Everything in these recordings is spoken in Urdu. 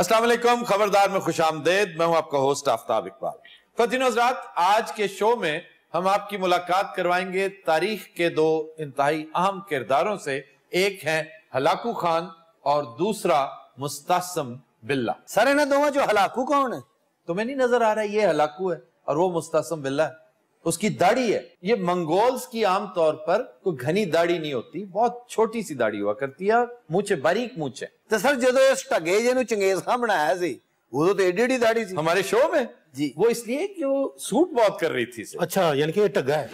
السلام علیکم، خبردار میں خوش آمدید. میں ہوں آپ کا ہوسٹ آفتاب اقبال. خواتین و حضرات، آج کے شو میں ہم آپ کی ملاقات کروائیں گے تاریخ کے دو انتہائی اہم کرداروں سے. ایک ہیں ہلاکو خان اور دوسرا مستعصم باللہ. سر انہیں دونوں جو ہلاکو کون ہے؟ تمہیں نہیں نظر آ رہا ہے یہ ہلاکو ہے اور وہ مستعصم باللہ ہے. اس کی داڑھی ہے. یہ منگولز کی عام طور پر کوئی گھنی داڑھی نہیں ہوتی، بہت چھوٹی سی داڑھی ہوا کرتی ہے، مونچھیں باریک مونچھیں. تو سر جدو اس ٹگے جنہوں چنگیز خان بنایا سی وہ تو ایڈی ایڈی داڑھی سی ہمارے شو میں جی. وہ اس لیے کہ وہ سوٹ بہت کر رہی تھی. اچھا یعنی کہ یہ ٹگا ہے.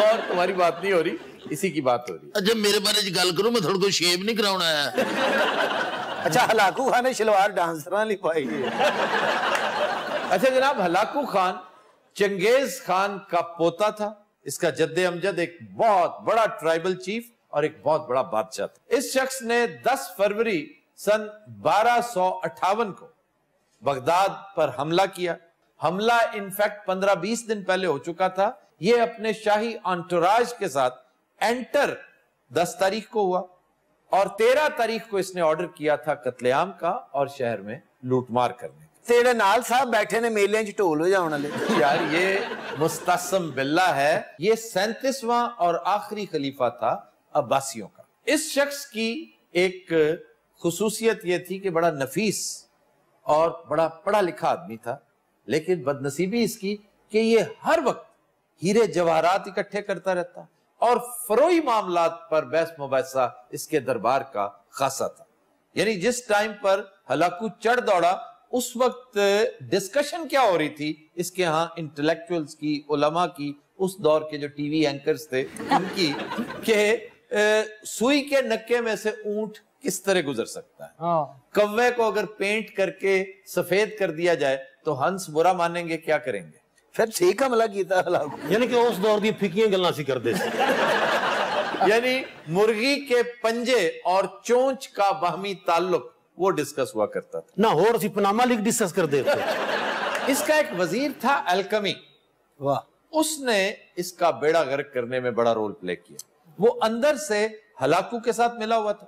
اور تمہاری بات نہیں ہو رہی، اسی کی بات ہو رہی ہے. جب میرے بارے گل کروں میں تھوڑا کو شیپ نہیں کراؤنا ہے. اچھا ہلاکو خان نے شلوار ڈانسراں لی پائی ہے. اچھا جناب، ہلاکو خان چنگیز خان کا پوتا تھا. اس کا جد امجد ایک بہت بڑا ٹرائبل چیف اور ایک بہت بڑا بادشاہ تھا. اس شخص نے 10 فروری سن 1258 کو بغداد پر حملہ کیا. حملہ انفیکٹ 15-20 دن پہلے ہو چکا تھا. یہ اپنے شاہی انٹوراج کے ساتھ انٹر 10 تاریخ کو ہوا اور 13 تاریخ کو اس نے آرڈر کیا تھا قتل عام کا اور شہر میں لوٹ مار کرنے کا. تیرے نال صاحب بیٹھے نے میلیں چ ٹول ہو جاؤں والے. یار یہ مستعصم باللہ ہے. یہ 37واں اور آخری خلیفہ تھا عباسیوں کا. اس شخص کی ایک خصوصیت یہ تھی کہ بڑا نفیس اور بڑا پڑھا لکھا آدمی تھا، لیکن بدنصیبی اس کی کہ یہ ہر وقت ہیرے جواہرات اکٹھے کرتا رہتا اور فروئی معاملات پر بحث مباحثہ اس کے دربار کا خاصا تھا. یعنی جس ٹائم پر ہلاکو چڑھ دوڑا اس وقت ڈسکشن کیا ہو رہی تھی اس کے ہاں انٹلیکچوئلز کی، علماء کی، اس دور کے جو ٹی وی اینکرز تھے ان کی، کہ سوئی کے نکے میں سے اونٹ کس طرح گزر سکتا ہے. کوے کو اگر پینٹ کر کے سفید کر دیا جائے تو ہنس برا مانیں گے، کیا کریں گے؟ پھر ٹھیک حملہ کیتا ہلاکو. یعنی کہ اس دور دی پھکیاں گلنا سی کر دے سی. یعنی مرغی کے پنجے اور چونچ کا باہمی تعلق وہ ڈسکس ہوا کرتا تھا. نہ ہور سی پناما لیگ ڈسکس کر دے تھے. اس کا ایک وزیر تھا الکمی. واہ. اس نے اس کا بیڑا غرق کرنے میں بڑا رول پلے کیا. وہ اندر سے ہلاکو کے ساتھ ملا ہوا تھا.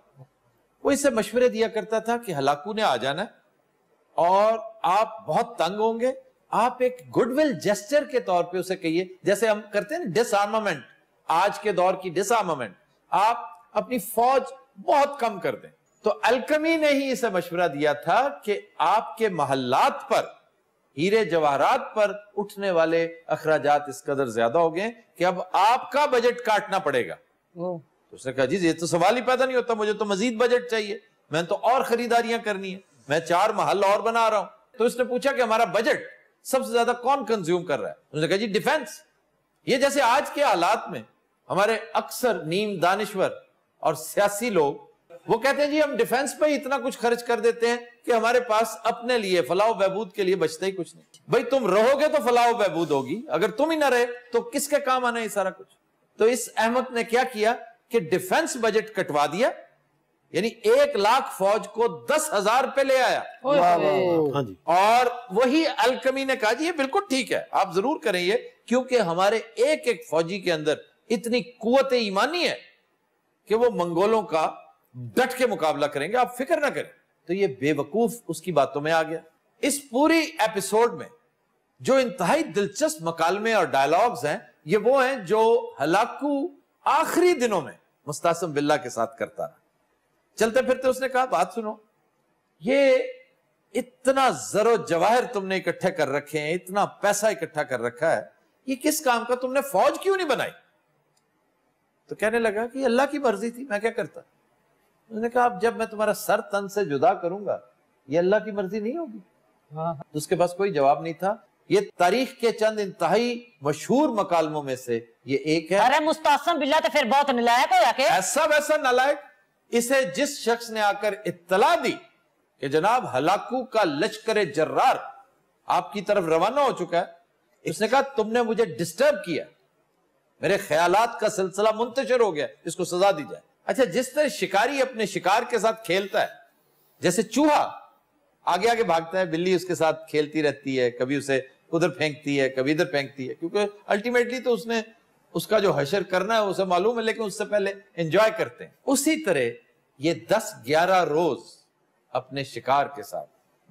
وہ اسے مشورے دیا کرتا تھا کہ ہلاکو نے آ جانا ہے اور آپ بہت تنگ ہوں گے. آپ ایک گڈ ول جیسچر کے طور پہ اسے کہیے، جیسے ہم کرتے ہیں ڈس آرمامنٹ، آج کے دور کی ڈس آرمامنٹ، آپ اپنی فوج بہت کم کر دیں. تو الکمی نے ہی اسے مشورہ دیا تھا کہ آپ کے محلات پر ہیرے جواہرات پر اٹھنے والے اخراجات اس قدر زیادہ ہو گئے کہ اب آپ کا بجٹ کاٹنا پڑے گا. تو اس نے کہا جی یہ تو سوال ہی پیدا نہیں ہوتا، مجھے تو مزید بجٹ چاہیے، میں تو اور خریداریاں کرنی ہیں، میں 4 محل اور بنا رہا ہوں. تو اس نے پوچھا کہ ہمارا بجٹ سب سے زیادہ کون کنزیوم کر رہا ہے؟ اس نے کہا جی ڈیفنس. یہ جیسے آج کے حالات میں ہمارے اکثر نیم دانشور اور سیاسی لوگ وہ کہتے ہیں جی ہم ڈیفنس پہ ہی اتنا کچھ خرچ کر دیتے ہیں کہ ہمارے پاس اپنے لیے فلاح و بہبود کے لیے بچتا ہی کچھ نہیں. بھائی تم رہو گے تو فلاح و بہبود ہوگی، اگر تم ہی نہ رہے تو کس کے کام آنا ہے سارا کچھ؟ تو اس احمد نے کیا کیا کہ ڈیفنس بجٹ کٹوا دیا. یعنی 1 لاکھ فوج کو 10,000 پہ لے آیا. اور وہی الکمی نے کہا جی یہ بالکل ٹھیک ہے، آپ ضرور کریں یہ، کیونکہ ہمارے ایک ایک فوجی کے اندر اتنی قوت ایمانی ہے کہ وہ منگولوں کا ڈٹ کے مقابلہ کریں گے، آپ فکر نہ کریں. تو یہ بے وقوف اس کی باتوں میں آ گیا. اس پوری ایپیسوڈ میں جو انتہائی دلچسپ مکالمے اور ڈائلاگز ہیں یہ وہ ہیں جو ہلاکو آخری دنوں میں مستعصم باللہ کے ساتھ کرتا رہا. چلتے پھرتے اس نے کہا بات سنو، یہ اتنا زر و جواہر تم نے اکٹھے کر رکھے ہیں، اتنا پیسہ اکٹھا کر رکھا ہے، یہ کس کام کا؟ تم نے فوج کیوں نہیں بنائی؟ تو کہنے لگا کہ اللہ کی مرضی تھی، میں کیا کرتا. اس نے کہا اب جب میں تمہارا سر تن سے جدا کروں گا یہ اللہ کی مرضی نہیں ہوگی. تو اس کے پاس کوئی جواب نہیں تھا. یہ تاریخ کے چند انتہائی مشہور مکالموں میں سے یہ ایک ہے. ارے مستعصم باللہ تو پھر بہت نلائق ہو کہ ایسا ویسا نالائق. اسے جس شخص نے آ کر اطلاع دی کہ جناب ہلاکو کا لشکر جرار آپ کی طرف روانہ ہو چکا ہے، اس نے کہا تم نے مجھے ڈسٹرب کیا، میرے خیالات کا سلسلہ منتشر ہو گیا، اس کو سزا دی جائے. اچھا جس طرح شکاری اپنے شکار کے ساتھ کھیلتا ہے، جیسے چوہا آگے آگے بھاگتا ہے، بلی اس کے ساتھ کھیلتی رہتی ہے، کبھی اسے ادھر پھینکتی ہے کبھی ادھر پھینکتی ہے، کیونکہ الٹیمیٹلی تو اس نے اس کا جو حشر کرنا ہے اسے معلوم ہے، لیکن اس سے پہلے انجوائے کرتے ہیں. اسی طرح یہ 10-11 روز اپنے شکار کے ساتھ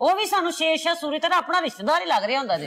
ਉਹ ਵੀ ਸਾਨੂੰ ਸ਼ੇਰਸ਼ਾਹ ਸੂਰੀ ਤਰ੍ਹਾਂ ਆਪਣਾ ਰਿਸ਼ਤੇਦਾਰ ਹੀ ਲੱਗ ਰਿਹਾ ਹੁੰਦਾ ਜੀ।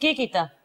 ਕੀ ਕੀਤਾ?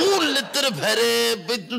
ਉਹ ਲਿੱਤਰ ਫੇਰੇ ਵੀ ਤੂੰ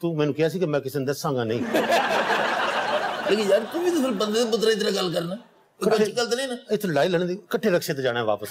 ਤੂੰ ਮੈਨੂੰ ਕਿਹਾ ਸੀ ਕਿ ਮੈਂ ਕਿਸੇ ਨੂੰ ਦੱਸਾਂਗਾ ਨਹੀਂ। ਲੇਕਿਨ ਯਾਰ ਤੂੰ ਵੀ ਤਾਂ ਫਿਰ ਬੰਦੇ ਦੇ ਪੁੱਤਰ ਦੀ ਤਰ੍ਹਾਂ ਗੱਲ ਕਰਨਾ, ਕੋਈ ਅੱਛੀ ਗੱਲ ਤਾਂ ਨਹੀਂ ਨਾ। ਇੱਥੇ ਲੜਾਈ ਲੜਨ ਦੀ ਇਕੱਠੇ ਰਕਸ਼ੇ ਤੇ ਜਾਣਾ ਹੈ ਵਾਪਸ।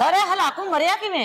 ਸਰ ਇਹ ਹਲਾਕੂ ਮਰਿਆ ਕਿਵੇਂ?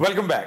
Welcome back.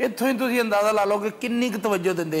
ਇੱਥੋਂ ਹੀ ਤੁਸੀਂ ਅੰਦਾਜ਼ਾ ਲਾ ਲਓ ਕਿ ਕਿੰਨੀ ਕੁ ਤਵੱਜੋ ਦਿੰਦੇ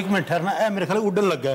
ਇੱਕ ਮਿੰਟ ਠਹਿਰਨਾ, ਇਹ ਮੇਰੇ ਖਿਆਲ ਉੱਡਣ ਲੱਗਾ।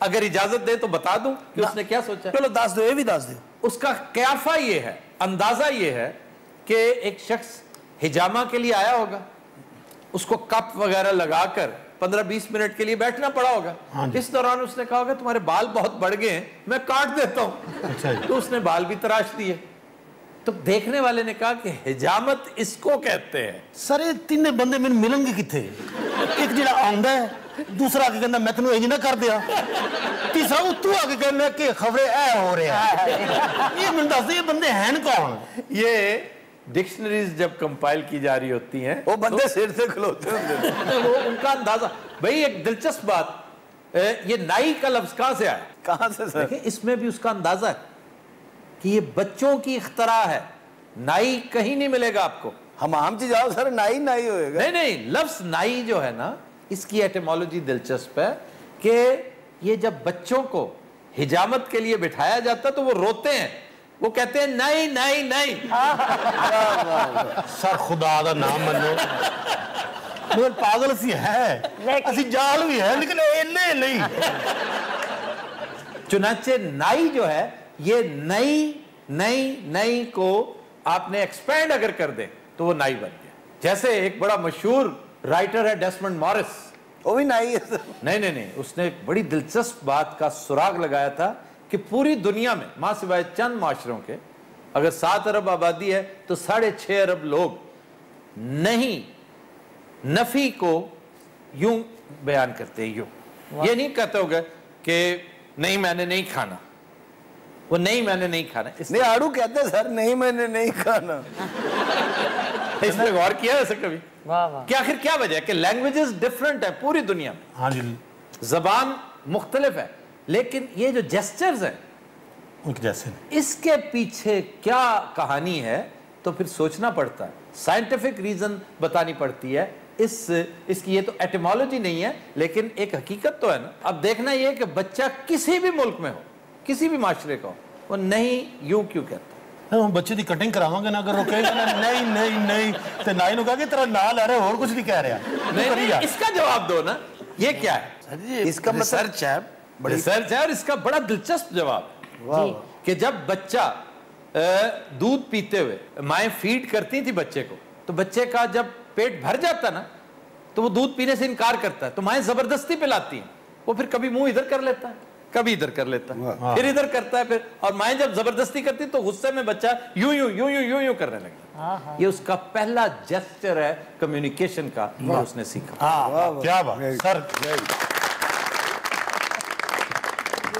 اگر اجازت دے تو بتا دوں کہ اس نے کیا سوچا. چلو دس دو, یہ بھی دس دو. اس کا قیافہ یہ ہے, اندازہ یہ ہے کہ ایک شخص حجامہ کے لیے آیا ہوگا, اس کو کپ وغیرہ لگا کر 15-20 منٹ کے لیے بیٹھنا پڑا ہوگا. اس دوران اس نے کہا ہوگا تمہارے بال بہت بڑھ گئے ہیں, میں کاٹ دیتا ہوں. تو اس نے بال بھی تراش دیے. تو دیکھنے والے نے کہا کہ حجامت اس کو کہتے ہیں. سر یہ تین بندے میں ملن گے کتنے؟ ایک جڑا آندا ہے, دوسرا آ کے کہنا میں تینوں انج نہ کر دیا, تیسرا وہ تو آ کے کہنا کہ خبریں اے ہو رہا ہے. یہ من دس یہ بندے ہیں کون؟ یہ ڈکشنریز جب کمپائل کی جا رہی ہوتی ہیں وہ بندے سر سے کھلوتے ہیں. وہ ان کا اندازہ. بھئی ایک دلچسپ بات, یہ نائی کا لفظ کہاں سے آیا؟ کہاں سے سر؟ دیکھیں اس میں بھی اس کا اندازہ ہے کہ یہ بچوں کی اختراع ہے. نائی کہیں نہیں ملے گا آپ کو. حمام چ جاؤ سر, نائی نائی ہوئے گا. نہیں, لفظ نائی جو ہے نا, اس کی ایٹیمالوجی دلچسپ ہے کہ یہ جب بچوں کو حجامت کے لیے بٹھایا جاتا تو وہ روتے ہیں, وہ کہتے ہیں نائی نائی نائی. سر خدا دا نام منو, مگر پاگل سی ہے, اسی جال بھی ہے لیکن اینے نہیں. چنانچہ نائی جو ہے, یہ نئی نئی نئی کو آپ نے ایکسپینڈ اگر کر دیں تو وہ نائی بن گیا. جیسے ایک بڑا مشہور رائٹر ہے ڈیسمنڈ موریس, وہ بھی نائی ہے سر. نہیں, اس نے ایک بڑی دلچسپ بات کا سراغ لگایا تھا کہ پوری دنیا میں ماں سوائے چند معاشروں کے اگر 7 ارب آبادی ہے تو 6.5 ارب لوگ نہیں نفی کو یوں بیان کرتے ہیں. یوں یہ نہیں کہتے ہوگا کہ نہیں میں نے نہیں کھانا, وہ نہیں میں نے نہیں کھانا. نہیں آڑو کہتے سر, نہیں میں نے نہیں کھانا. اس نے غور کیا ایسا کبھی واہ واہ. کہ آخر کیا وجہ ہے کہ لینگویجز ڈیفرنٹ ہیں پوری دنیا میں, ہاں جی, زبان مختلف ہے, لیکن یہ جو جیسچرز ہیں ان کے جیسے اس کے پیچھے کیا کہانی ہے تو پھر سوچنا پڑتا ہے, سائنٹیفک ریزن بتانی پڑتی ہے. اس کی یہ تو ایٹیمالوجی نہیں ہے لیکن ایک حقیقت تو ہے نا. اب دیکھنا یہ کہ بچہ کسی بھی ملک میں ہو, کسی بھی معاشرے کا ہو, وہ نہیں یوں کیوں کہتا ہے. ہم بچے دی کٹنگ کراواں گے نا, اگر روکے گا نہیں نہیں نہیں تے نائی نو کہا کہ تیرا نا لے رہا ہے اور کچھ نہیں کہہ رہا. نہیں, اس کا جواب دو نا, یہ کیا ہے؟ اس کا ریسرچ ہے, ریسرچ ہے, اور اس کا بڑا دلچسپ جواب ہے کہ جب بچہ دودھ پیتے ہوئے مائیں فیڈ کرتی تھی بچے کو, تو بچے کا جب پیٹ بھر جاتا نا تو وہ دودھ پینے سے انکار کرتا ہے, تو مائیں زبردستی پلاتی ہیں, وہ پھر کبھی منہ ادھر کر لیتا ہے, کبھی ادھر کر لیتا ہے, پھر ادھر کرتا ہے, پھر اور مائیں جب زبردستی کرتی تو غصے میں بچہ یوں یوں یوں یوں یوں یوں کرنے لگتا. یہ اس کا پہلا جیسچر ہے کمیونیکیشن کا, جو اس نے سیکھا. کیا بات سر.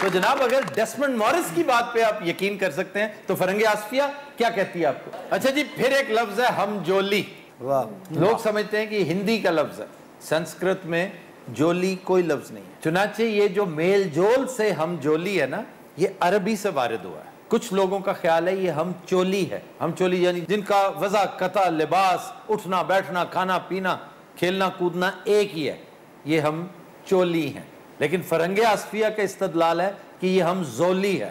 تو جناب اگر ڈیسمنڈ موریس کی بات پہ آپ یقین کر سکتے ہیں تو فرنگ آصفیہ کیا کہتی ہے آپ کو؟ اچھا جی, پھر ایک لفظ ہے ہم جولی. لوگ سمجھتے ہیں کہ ہندی کا لفظ ہے, سنسکرت میں جولی کوئی لفظ نہیں ہے. چنانچہ یہ جو میل جول سے ہم جولی ہے نا, یہ عربی سے وارد ہوا ہے. کچھ لوگوں کا خیال ہے یہ ہم چولی ہے. ہم چولی یعنی جن کا وضع قطع, لباس, اٹھنا بیٹھنا, کھانا پینا, کھیلنا کودنا ایک ہی ہے, یہ ہم چولی ہیں. لیکن فرنگ آصفیہ کا استدلال ہے کہ یہ ہم زولی ہے.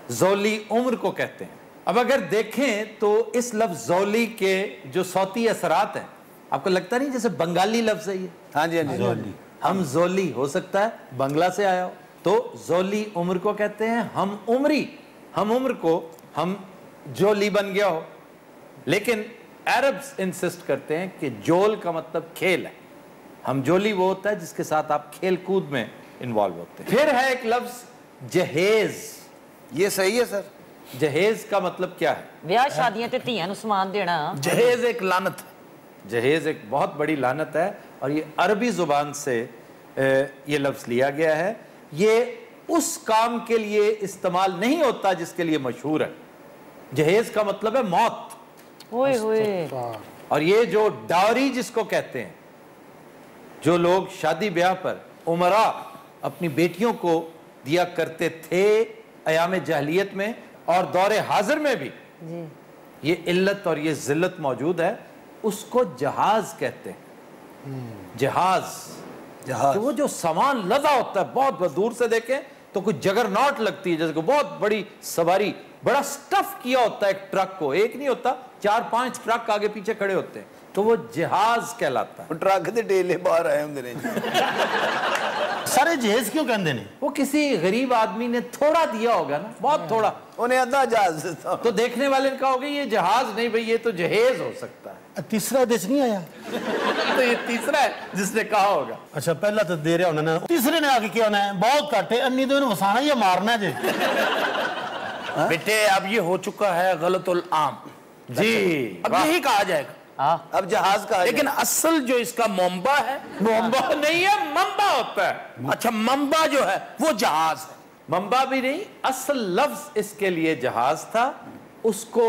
زولی عمر کو کہتے ہیں. اب اگر دیکھیں تو اس لفظ زولی کے جو صوتی اثرات ہیں, آپ کو لگتا نہیں جیسے بنگالی لفظ ہے یہ؟ ہاں جی, ہاں جی. ہم زولی ہو سکتا ہے بنگلہ سے آیا ہو, تو زولی عمر کو کہتے ہیں. ہم عمری, ہم عمر کو ہم جولی بن گیا ہو. لیکن عربز انسسٹ کرتے ہیں کہ جول کا مطلب کھیل ہے. ہم جولی وہ ہوتا ہے جس کے ساتھ آپ کھیل کود میں انوالو ہوتے ہیں. پھر ہے ایک لفظ جہیز. یہ صحیح ہے سر. جہیز کا مطلب کیا ہے؟ ਵਿਆਹ ਸ਼ਾਦੀਆਂ ਤੇ ਧੀਆਂ ਨੂੰ ਸਮਾਨ ਦੇਣਾ. جہیز ایک لعنت ہے. جہیز ایک بہت بڑی لعنت ہے, اور یہ عربی زبان سے یہ لفظ لیا گیا ہے. یہ اس کام کے لیے استعمال نہیں ہوتا جس کے لیے مشہور ہے. جہیز کا مطلب ہے موت. اوئے ہوئے. اور یہ جو ڈاوری جس کو کہتے ہیں, جو لوگ شادی بیاہ پر عمراء اپنی بیٹیوں کو دیا کرتے تھے ایام جاہلیت میں اور دور حاضر میں بھی, یہ علت اور یہ ذلت موجود ہے. اس کو جہاز کہتے ہیں. جہاز, کہ وہ جو سامان لدا ہوتا ہے, بہت دور سے دیکھیں تو کچھ جگر ناٹ لگتی ہے, جیسے کہ بہت بڑی سواری, بڑا سٹف کیا ہوتا ہے ایک ٹرک کو, ایک نہیں ہوتا, 4-5 ٹرک آگے پیچھے کھڑے ہوتے ہیں, تو وہ جہاز کہلاتا ہے. ٹرک دے ڈیلے باہر آئے ہوں. سارے جہیز کیوں کہندے نے؟ وہ کسی غریب آدمی نے تھوڑا دیا ہوگا نا, بہت تھوڑا, انہیں ادھا جہاز دیتا. تو دیکھنے والے نے کہا ہوگا یہ جہاز نہیں بھئی, یہ تو جہیز ہو سکتا ہے. تیسرا دیش نہیں آیا. تو یہ تیسرا ہے جس نے کہا ہوگا. اچھا پہلا تو دے رہا انہوں نے, تیسرے نے آگے کیا ہونا ہے بہت کٹ ہے, انی تو انہیں وسانا یا مارنا ہے جی. بیٹے اب یہ ہو چکا ہے غلط العام جی, اب یہی کہا جائے گا. اب جہاز کا لیکن اصل جو اس کا منبع ہے, منبع نہیں ہے, منبع ہوتا ہے. اچھا منبع جو ہے وہ جہاز ہے. منبع بھی نہیں, اصل لفظ اس کے لیے جہاز تھا, اس کو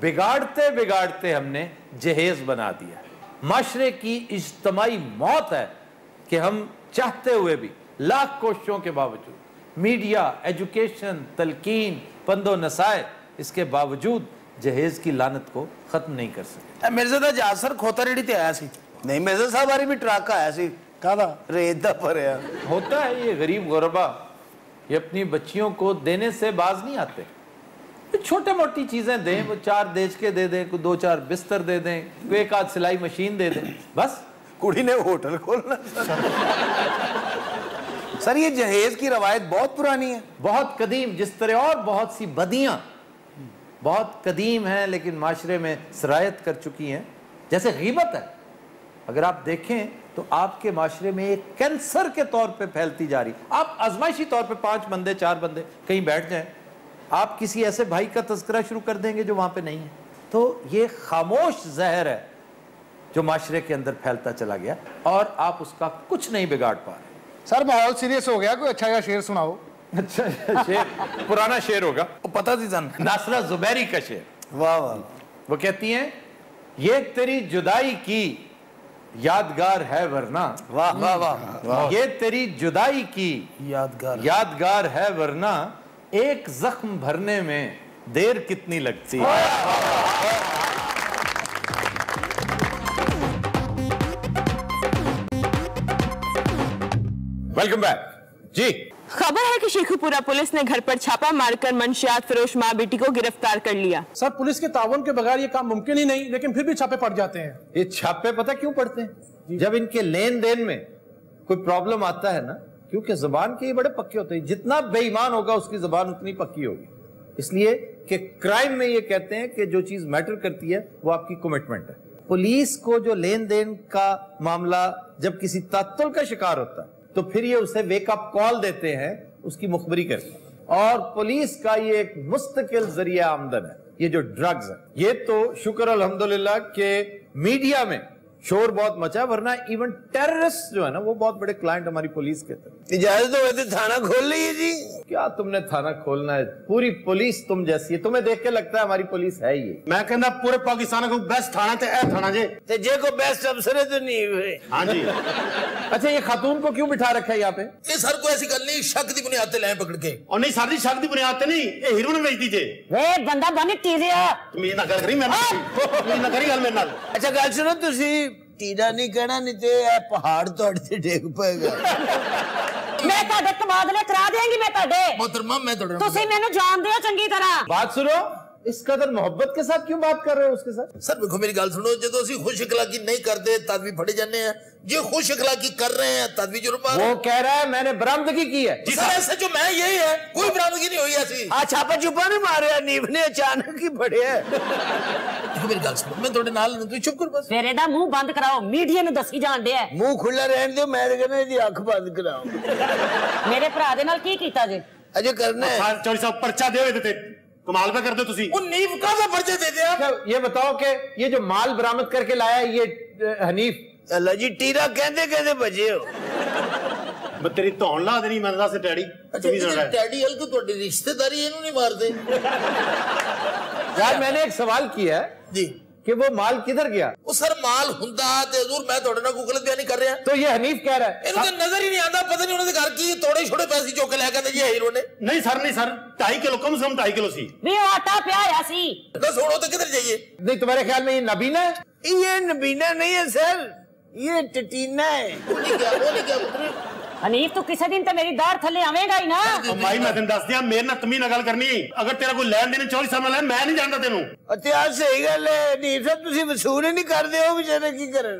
بگاڑتے بگاڑتے ہم نے جہیز بنا دیا. معاشرے کی اجتماعی موت ہے کہ ہم چاہتے ہوئے بھی لاکھ کوششوں کے باوجود, میڈیا, ایجوکیشن, تلقین, پند و نصائح, اس کے باوجود جہیز کی لعنت کو ختم نہیں کر سکتے. مرزا جہاز سر کھوتا ریڈی تے آیا سی نہیں, مرزا صاحب باری بھی ٹرک آیا سی. کہا ریت دا پریا ہوتا ہے یہ غریب غربا, یہ اپنی بچیوں کو دینے سے باز نہیں آتے. چھوٹے موٹی چیزیں دیں, وہ 4 دیج کے دے دیں, 2-4 بستر دے دیں, 1-8 سلائی مشین دے دیں, بس. کڑی نے ہوٹل کھولنا. سر یہ جہیز کی روایت بہت پرانی ہے, بہت قدیم, جس طرح اور بہت سی بدیاں بہت قدیم ہیں لیکن معاشرے میں سرایت کر چکی ہیں. جیسے غیبت ہے, اگر آپ دیکھیں تو آپ کے معاشرے میں ایک کینسر کے طور پہ پھیلتی جا رہی. آپ آزمائشی طور پہ 5 بندے 4 بندے کہیں بیٹھ جائیں, آپ کسی ایسے بھائی کا تذکرہ شروع کر دیں گے جو وہاں پہ نہیں ہے. تو یہ خاموش زہر ہے جو معاشرے کے اندر پھیلتا چلا گیا اور آپ اس کا کچھ نہیں بگاڑ پا رہے. سر ماحول سیریس ہو گیا, کوئی اچھا یا شعر سناؤ. اچھا شعر, پرانا شعر ہوگا, وہ پتہ تھی سن ناصرہ زبیری کا شعر. واہ واہ. وہ کہتی ہیں یہ تیری جدائی کی یادگار ہے ورنہ, واہ واہ واہ. یہ تیری جدائی کی یادگار ہے ورنہ, ایک زخم بھرنے میں دیر کتنی لگتی ہے. ویلکم بیک جی. خبر ہے کہ شیخو پورہ پولیس نے گھر پر چھاپا مار کر منشیات فروش ماں بیٹی کو گرفتار کر لیا. سر پولیس کے تعاون کے بغیر یہ کام ممکن ہی نہیں, لیکن پھر بھی چھاپے پڑ جاتے ہیں. یہ چھاپے پتہ کیوں پڑتے ہیں؟ جب ان کے لین دین میں کوئی پرابلم آتا ہے نا, کیونکہ زبان کے یہ بڑے پکے ہوتے ہیں, جتنا بے ایمان ہوگا اس کی زبان اتنی پکی ہوگی. اس لیے کہ کرائم میں یہ کہتے ہیں کہ جو چیز میٹر کرتی ہے وہ آپ کی کمٹمنٹ ہے. پولیس کو جو لین دین کا معاملہ جب کسی تعطل کا شکار ہوتا ہے تو پھر یہ اسے ویک اپ کال دیتے ہیں, اس کی مخبری کرتے ہیں. اور پولیس کا یہ ایک مستقل ذریعہ آمدن ہے یہ جو ڈرگز ہے. یہ تو شکر الحمدللہ کہ میڈیا میں شور بہت مچا, ورنہ ایون ٹیررسٹ جو ہے نا وہ بہت بڑے کلائنٹ ہماری پولیس کے تھے. اجازت ہو تو تھانہ کھول لیے جی. کیا تم نے تھانہ کھولنا ہے, پوری پولیس تم جیسی ہے, تمہیں دیکھ کے لگتا ہے ہماری پولیس ہے یہ. میں کہنا پورے پاکستان کو بیسٹ تھانا تے اے تھانا جے. تے جے کو بیسٹ افسر ہے تو نہیں ہوئے. ہاں جی. اچھا یہ خاتون کو کیوں بٹھا رکھا ہے یہاں پہ؟ یہ سر کو ایسی گل نہیں, شک دی بنیاد تے لائیں پکڑ کے. اور نہیں سر دی شک دی بنیاد تے نہیں, اے ہیرو نے بیچ دی جے. وے بندہ بن ٹیریا, تم یہ نہ کر کری, میں نہ کری گل میرے نال. اچھا گل سنو, تسی ٹیڈا نہیں کہنا, نہیں تے اے پہاڑ تہاڈے تے ڈگ پے گا. میں تہاڈے تبادلے کرا دیں گی. میں تہاڈے محترمہ میں تھوڑے تسی مینوں جان دیو چنگی طرح. بات سنو, اس قدر محبت کے ساتھ کیوں بات کر رہے ہو اس کے ساتھ؟ سر دیکھو میری گل سنو, جدو اسی خوش اخلاقی نہیں کرتے تد بھی پھڑے جانے ہیں, جی خوش اخلاقی کر رہے ہیں تد بھی جرم آ رہا ہے. وہ کہہ رہا ہے میں نے برآمدگی کی ہے. جی سر ایسے جو میں یہی ہے, کوئی برآمدگی نہیں ہوئی ایسی. چھاپا چھپا نہیں ماریا, نیب نے اچانک ہی پڑیا. دیکھو میری گل سنو, میں تھوڑے نال نہیں, تو چپ کر بس. تیرے دا منہ بند کراؤ, میڈیا نوں دسی جان دے. منہ کھلا رہن دیو, میں کہنا دی اکھ بند کراؤ. میرے بھرا دے نال کی کیتا جے؟ اجے کرنا ہے. چوری صاحب پرچہ دے ہوئے تے کمال پہ کر دے تسی. وہ نیب کا سا پرچے دے دیا. یہ بتاؤ کہ یہ جو مال برآمد کر کے لایا ہے یہ حنیف, اللہ جی ٹیرا کہندے کہندے بجے ہو. میں تیری تون لا دینی میں سے ڈیڈی. اچھا ڈیڈی ہل کو تھوڑی رشتہ داری انہوں نہیں مار دے. یار میں نے ایک سوال کیا ہے جی کہ وہ مال کدھر گیا؟ وہ سر مال ہوندا تے حضور میں تھوڑے نال غلط بیان نہیں کر رہا. تو یہ حنیف کہہ رہا ہے. انہوں نے نظر ہی نہیں آتا, پتہ نہیں انہوں نے گھر کی توڑے چھوڑے پیسے چوک کے لے کے یہ ہیرو نے. نہیں سر, نہیں سر, 2.5 کلو کم سے کم 2.5 کلو سی. وی آٹا پیا ہوا سی. بس چھوڑو تو کدھر جائیے. نہیں تمہارے خیال میں یہ نبینا ہے؟ یہ نبینا نہیں ہے سر, یہ ٹٹینا ہے. وہ نہیں کیا ਹਨੀਫ ਤੂੰ ਕਿਸੇ ਦਿਨ ਤੇ ਮੇਰੀ ਦਾੜ ਥੱਲੇ ਆਵੇਂਗਾ ਹੀ ਨਾ। ਮਾਈ ਮੈਂ ਤੈਨੂੰ ਦੱਸ ਦਿਆਂ, ਮੇਰੇ ਨਾਲ ਤਮੀ ਨਾਲ ਗੱਲ ਕਰਨੀ। ਅਗਰ ਤੇਰਾ ਕੋਈ ਲੈਣ ਦੇਣ 24 ਸਾਲ ਲੈ, ਮੈਂ ਨਹੀਂ ਜਾਣਦਾ ਤੈਨੂੰ। ਅਤੇ ਆ ਸਹੀ ਗੱਲ ਹੈ ਨੀਰ ਸਾਹਿਬ, ਤੁਸੀਂ ਵਸੂਲ ਹੀ ਨਹੀਂ ਕਰਦੇ, ਉਹ ਵਿਚਾਰੇ ਕੀ ਕਰਨ?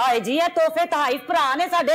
ਆਏ ਜੀ ਇਹ ਤੋਹਫੇ ਤਹਾਈਫ ਭਰਾ ਨੇ ਸਾਡੇ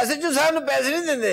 ਐਸੇ ਜੋ ਸਾਨੂੰ ਪੈਸੇ ਨਹੀਂ ਦਿੰਦੇ,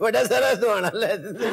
ਵੱਡਾ ਸਾਰਾ ਸੁਹਾਣਾ ਲੈ ਦਿੰਦੇ।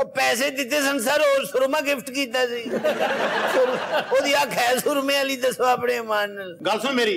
ਉਹ ਪੈਸੇ ਦਿੱਤੇ ਸਨ ਸਰ, ਹੋਰ ਸੁਰਮਾ ਗਿਫਟ ਕੀਤਾ ਸੀ। ਉਹਦੀ ਅੱਖ ਹੈ ਸੁਰਮੇ ਵਾਲੀ, ਦੱਸੋ ਆਪਣੇ ਇਮਾਨ ਨਾਲ। ਗੱਲ ਸੁਣ ਮੇਰੀ,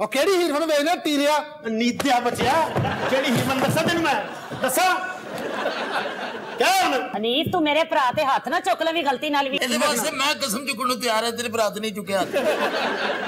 ਉਹ ਕਿਹੜੀ ਹੀਰੋਨ ਵੇਚਦੇ ਟੀਰਿਆ? ਨੀਤਿਆ ਬਚਿਆ, ਕਿਹੜੀ ਹੀਰੋਨ ਦੱਸਾਂ ਤੈਨੂੰ ਮੈਂ? ਦੱਸਾਂ ਕਿਆ ਹੁਣ? ਹਨੀਫ ਤੂੰ ਮੇਰੇ ਭਰਾ ਤੇ ਹੱਥ ਨਾ ਚੁੱਕ ਲਵੀਂ ਗਲਤੀ ਨਾਲ ਵੀ। ਇਹਦੇ ਵਾਸਤੇ ਮੈਂ ਕਸਮ ਚੁੱਕਣ ਨੂੰ ਤਿਆਰ ਹਾਂ, ਤੇਰੇ ਭਰਾ ਤੇ ਨਹੀਂ ਚੁੱਕਿਆ।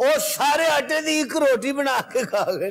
ਉਹ ਸਾਰੇ ਆਟੇ ਦੀ ਇੱਕ ਰੋਟੀ ਬਣਾ ਕੇ ਖਾ ਗਏ।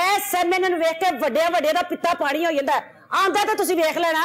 ਐਸ ਐਮਐਨਏ ਨੂੰ ਵੇਖ ਕੇ ਵੱਡੇ ਦਾ ਪਿੱਤਾ ਪਾਣੀ ਹੋ ਜਾਂਦਾ। ਆਂਦਾ ਤਾਂ ਤੁਸੀਂ ਵੇਖ ਲੈਣਾ।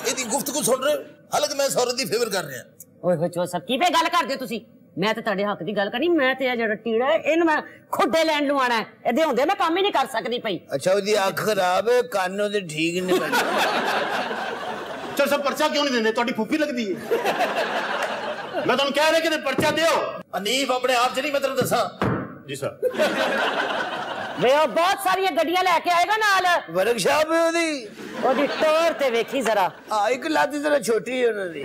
ਇਹਦੀ ਗੁਫ਼ਤਗੂ ਸੁਣ ਰਹੇ ਹੋ, ਹਾਲਾਂਕਿ ਮੈਂ ਸੌਰਤ ਦੀ ਫੇਵਰ ਕਰ ਰਿਹਾ। ਓਏ ਹੋਏ ਚੋ ਸਭ ਕੀ ਪੇ ਗੱਲ ਕਰਦੇ ਹੋ ਤੁਸੀਂ? ਮੈਂ ਤਾਂ ਤੁਹਾਡੇ ਹੱਕ ਦੀ ਗੱਲ ਕਰਨੀ। ਮੈਂ ਤੇ ਇਹ ਜਿਹੜਾ ਟੀੜਾ ਹੈ ਇਹਨੂੰ ਮੈਂ ਖੁੱਡੇ ਲੈਣ ਨੂੰ ਆਣਾ ਹੈ। ਇਹਦੇ ਹੁੰਦੇ ਮੈਂ ਕੰਮ ਹੀ ਨਹੀਂ ਕਰ ਸਕਦੀ ਪਈ। ਅੱਛਾ ਉਹਦੀ ਅੱਖ ਖਰਾਬ ਹੈ, ਕੰਨ ਉਹਦੇ ਠੀਕ ਨਹੀਂ ਬਣੇ। ਚਲ ਸਭ ਪਰਚਾ ਕਿਉਂ ਨਹੀਂ ਦਿੰਦੇ? ਤੁਹਾਡੀ ਫੁੱਫੀ ਲੱਗਦੀ ਹੈ। ਮੈਂ ਤੁਹਾਨੂੰ ਕਹਿ ਰਿਹਾ ਕਿ ਪਰਚਾ ਦਿਓ। ਅਨੀਫ ਆਪਣੇ ਆਪ ਚ ਨਹੀਂ, ਮੈਂ ਤੈਨੂੰ ਦੱਸਾਂ। ਜੀ ਸਰ। ਵੇ ਉਹ ਬਹੁਤ ਸਾਰੀਆਂ ਗੱਡੀਆਂ ਲੈ ਕੇ ਆਏਗਾ ਨਾਲ। ਵਰਕਸ਼ਾਪ ਹੈ ਉਹਦੀ ਟੋਰ ਤੇ ਵੇਖੀ ਜ਼ਰਾ। ਹਾਂ, ਇੱਕ ਲੱਤ ਜ਼ਰਾ ਛੋਟੀ ਹੈ ਉਹਨਾਂ ਦੀ।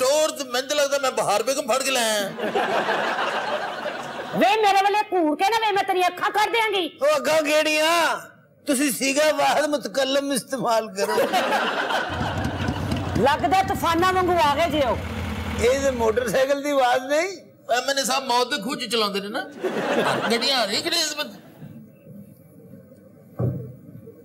ਟੋਰ ਤੇ ਮੈਨੂੰ ਤਾਂ ਲੱਗਦਾ ਮੈਂ ਬਹਾਰ ਬੇਗਮ ਫੜ ਕੇ ਲਾਇਆ। ਵੇ ਮੇਰੇ ਵੱਲੇ ਘੂਰ ਕੇ ਨਾ ਵੇ, ਮੈਂ ਤੇਰੀ ਅੱਖਾਂ ਕਰ ਦਿਆਂਗੀ। ਉਹ ਅੱਗਾ ਕਿਹੜੀਆਂ? ਤੁਸੀਂ ਸੀਗਾ ਵਾਹਦ ਮੁਤਕੱਲਮ ਇਸਤੇਮਾਲ ਕਰੋ। ਲੱਗਦਾ ਤੂਫਾਨਾਂ ਵਾਂਗੂ ਆ ਗਏ ਜੇ ਉਹ। ਇਹ ਤੇ ਮੋਟਰਸਾਈਕਲ ਦੀ ਆਵਾਜ਼ ਨਹੀਂ। ਐਮਐਨਏ ਸਾਹਿਬ ਮੌਤ ਦੇ ਖੂਹ ਚ ਚਲਾਉਂਦੇ ਨੇ ਨਾ ਗੱਡੀਆਂ। ਆ ਰਹੀ ਕਿਹੜੇ ਇਸ ਬੰਦੇ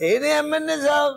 ਇਹ ਨੇ ਐਮਐਨਏ ਸਾਹਿਬ।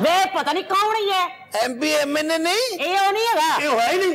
ਵੇ ਪਤਾ ਨਹੀਂ ਕੌਣ ਹੀ ਹੈ। ਐਮਪੀ ਐਮਐਨਏ ਨਹੀਂ। ਇਹ ਉਹ ਨਹੀਂ ਹੈਗਾ। ਇਹ ਹੋਇਆ ਹੀ ਨਹੀਂ।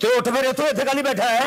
ਤੇ ਉੱਠ ਫਿਰ ਇੱਥੋਂ, ਇੱਥੇ ਕਾਲੀ ਬੈਠਾ ਹੈ?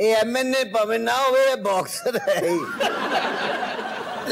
ਇਹ ਐਮਐਨਏ ਭਾਵੇਂ ਨਾ ਹੋਵੇ, ਇਹ ਬਾਕਸਰ ਹੈ ਹੀ।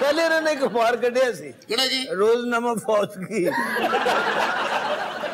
ਪਹਿਲੇ ਇਹਨਾਂ ਨੇ ਇੱਕ ਅਖਬਾਰ ਕੱਢਿਆ ਸੀ, ਕਿਹੜਾ ਜੀ? ਰੋਜ਼ਨਾਮਾ ਫੌਜਗੀ।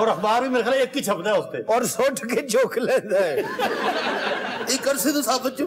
ਔਰ ਅਖਬਾਰ ਵੀ ਮੇਰੇ ਖਿਆਲ ਇੱਕ ਹੀ ਛਪਦਾ ਹੈ ਉਸ ਤੇ। ਔਰ ਸੁੱਟ ਕੇ ਚੁੱਕ ਲੈਂਦਾ ਹੈ। ਇਹ ਕਰਸੇ ਤੋਂ ਸਾਫਤ ਚੋ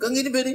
ਕੰਗੀ ਨਹੀਂ ਫੇਰੀ।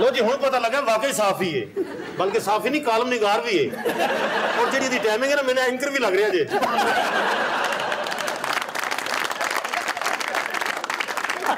ਲੋ ਜੀ ਹੁਣ ਪਤਾ ਲੱਗਾ ਵਾਕਈ ਸਾਫ ਹੀ ਹੈ, ਬਲਕਿ ਸਾਫ ਹੀ ਨਹੀਂ ਕਾਲਮ ਨਿਗਾਰ ਵੀ ਹੈ। ਔਰ ਜਿਹੜੀ ਇਹਦੀ ਟਾਈਮਿੰਗ ਹੈ ਨਾ, ਮੈਨੂੰ ਐਂਕਰ ਵੀ ਲੱਗ ਰਿਹਾ ਜੇ।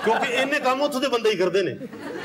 ਕਿਉਂਕਿ ਇਹਨੇ ਕੰਮ ਉੱਥੋਂ ਦੇ ਬੰਦੇ ਹੀ ਕਰਦੇ ਨੇ।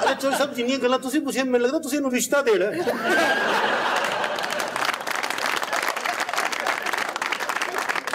ਅਰੇ ਚੋ ਸਭ ਜਿੰਨੀਆਂ ਗੱਲਾਂ ਤੁਸੀਂ ਪੁੱਛੇ, ਮੈਨੂੰ ਲੱਗਦਾ ਤੁਸੀਂ ਇਹਨੂੰ ਰਿਸ਼ਤਾ ਦੇਣਾ।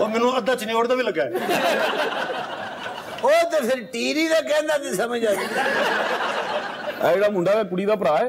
ਉਹ ਮੈਨੂੰ ਅੱਧਾ ਚਨਿਓੜ ਦਾ ਵੀ ਲੱਗਾ ਹੈ। ਉਹ ਤੇ ਫਿਰ ਟੀਰੀ ਦਾ ਕਹਿੰਦਾ ਤੇ ਸਮਝ ਆ ਗਈ। ਇਹ ਜਿਹੜਾ ਮੁੰਡਾ ਹੈ ਕੁੜੀ ਦਾ ਭਰਾ ਹੈ।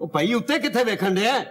ਉਹ ਭਾਈ ਉੱਤੇ ਕਿੱਥੇ ਵੇਖਣ ਦੇ?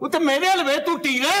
ਉੱਤੇ ਮੇਰੇ ਹਲ ਵੇ ਤੂੰ ਟੀਰ ਹੈ।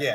ਗਿਆ।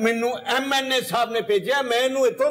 ਮੈਨੂੰ ਐਮਐਨਏ ਸਾਹਿਬ ਨੇ ਭੇਜਿਆ, ਮੈਂ ਇਹਨੂੰ ਇੱਥੋਂ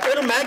ਇਹਨੂੰ ਮੈਂ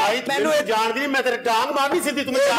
ਭਾਈ ਮੈਨੂੰ ਇਹ ਜਾਣਦੀ ਨਹੀਂ, ਮੈਂ ਤੇਰੇ ਟਾਂਗ ਮਾਰਨੀ ਸਿੱਧੀ, ਤੂੰ ਮੈਨੂੰ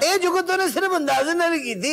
ਇਹ ਜੁਗਤ ਉਹਨੇ ਸਿਰਫ ਅੰਦਾਜ਼ੇ ਨਾਲ ਹੀ ਕੀਤੀ।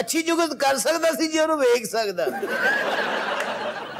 ਅੱਛੀ ਜੁਗਤ ਕਰ ਸਕਦਾ ਸੀ ਜੇ ਉਹਨੂੰ ਵੇਖ ਸਕਦਾ।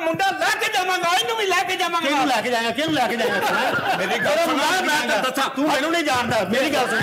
ਮੁੰਡਾ ਲੈ ਕੇ ਜਾਵਾਂਗਾ, ਇਹਨੂੰ ਵੀ ਲੈ ਕੇ ਜਾਵਾਂਗਾ। ਕਿਹਨੂੰ ਲੈ ਕੇ ਜਾਏਗਾ? ਕਿਹਨੂੰ ਲੈ ਕੇ ਜਾਏਗਾ? ਮੇਰੀ ਗੱਲ ਸੁਣ, ਮੈਂ ਤਾਂ ਦੱਸਾਂ, ਤੂੰ ਮੈਨੂੰ ਨਹੀਂ ਜਾਣਦਾ, ਮੇਰੀ ਗੱਲ ਸੁਣ।